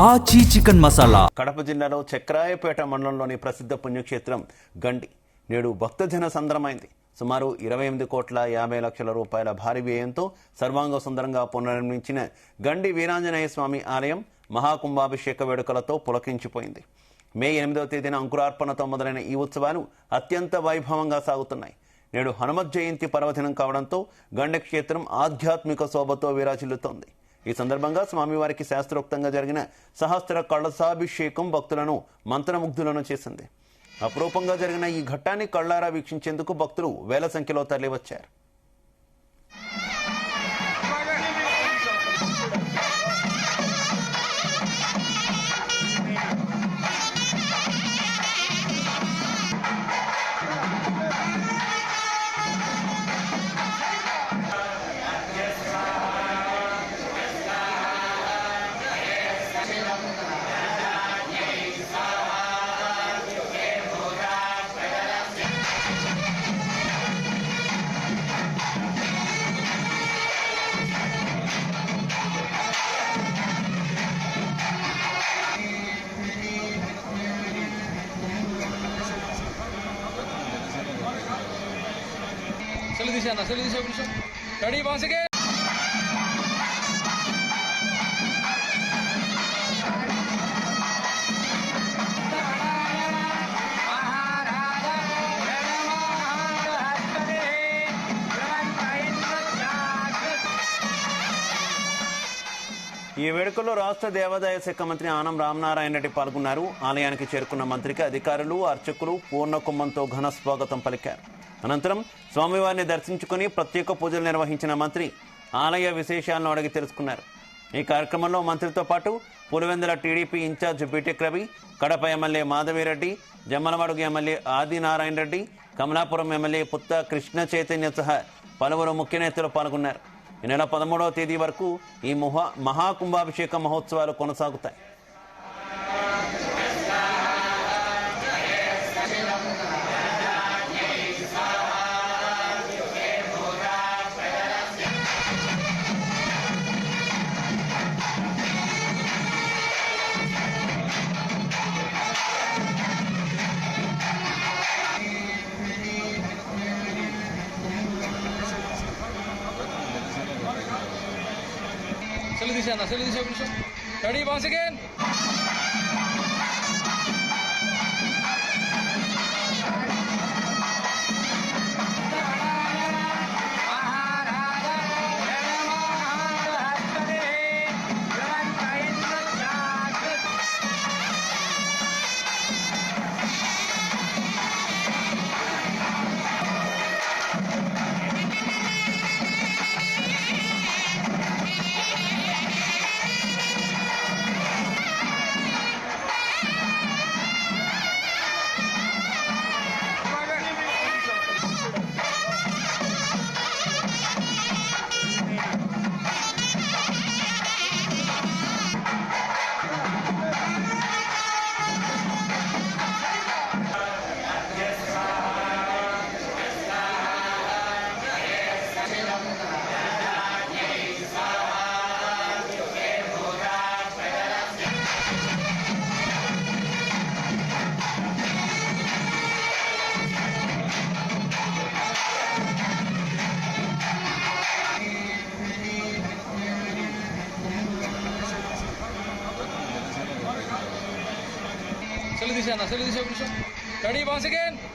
ఆచి చికెన్ మసాలా. కడప జిల్లాలో చక్రాయపేట మండలంలోని ప్రసిద్ధ పుణ్యక్షేత్రం గండి నేడు భక్తజన సంద్రమైంది. సుమారు 28,50,00,000 రూపాయల భారీ వ్యయంతో సర్వాంగ సుందరంగా పునర్నిర్మించిన గండి వీరాంజనేయ స్వామి ఆలయం మహాకుంభాభిషేక వేడుకలతో పులకించిపోయింది. మే 8వ తేదీన అంకురార్పణతో మొదలైన ఈ ఉత్సవాలు అత్యంత వైభవంగా సాగుతున్నాయి. నేడు హనుమత్ జయంతి పర్వదినం కావడంతో గండి క్షేత్రం ఆధ్యాత్మిక శోభతో విరాజిల్లుతోంది. ఈ సందర్భంగా స్వామివారికి శాస్త్రోక్తంగా జరిగిన సహస్ర కలశాభిషేకం భక్తులను మంత్రముగ్ధులను చేసింది. అపురూపంగా జరిగిన ఈ ఘట్టాన్ని కళ్లారా వీక్షించేందుకు భక్తులు వేల సంఖ్యలో తరలివచ్చారు. Ready, once again. ఈ వేడుకల్లో రాష్ట్ర దేవాదాయ శాఖ మంత్రి ఆనం రామనారాయణ రెడ్డి పాల్గొన్నారు. ఆలయానికి చేరుకున్న మంత్రికి అధికారులు, అర్చకులు పూర్ణ కుంభంతో ఘన స్వాగతం పలికారు. అనంతరం స్వామివారిని దర్శించుకుని ప్రత్యేక పూజలు నిర్వహించిన మంత్రి ఆలయ విశేషాలను అడిగి తెలుసుకున్నారు. ఈ కార్యక్రమంలో మంత్రితో పాటు Pulivendula TDP incharge BTech Ravi, Kadapa MLA Madhavi Reddy, Jammalamadugu MLA Adinarayana Reddy, Kamalapuram MLA Putta Krishna Chaitanya సహా పలువురు ముఖ్య నేతలు పాల్గొన్నారు. ఈ నెల 13వ తేదీ వరకు ఈ మహాకుంభాభిషేక మహోత్సవాలు కొనసాగుతాయి. Ready, once again. Ready, once again.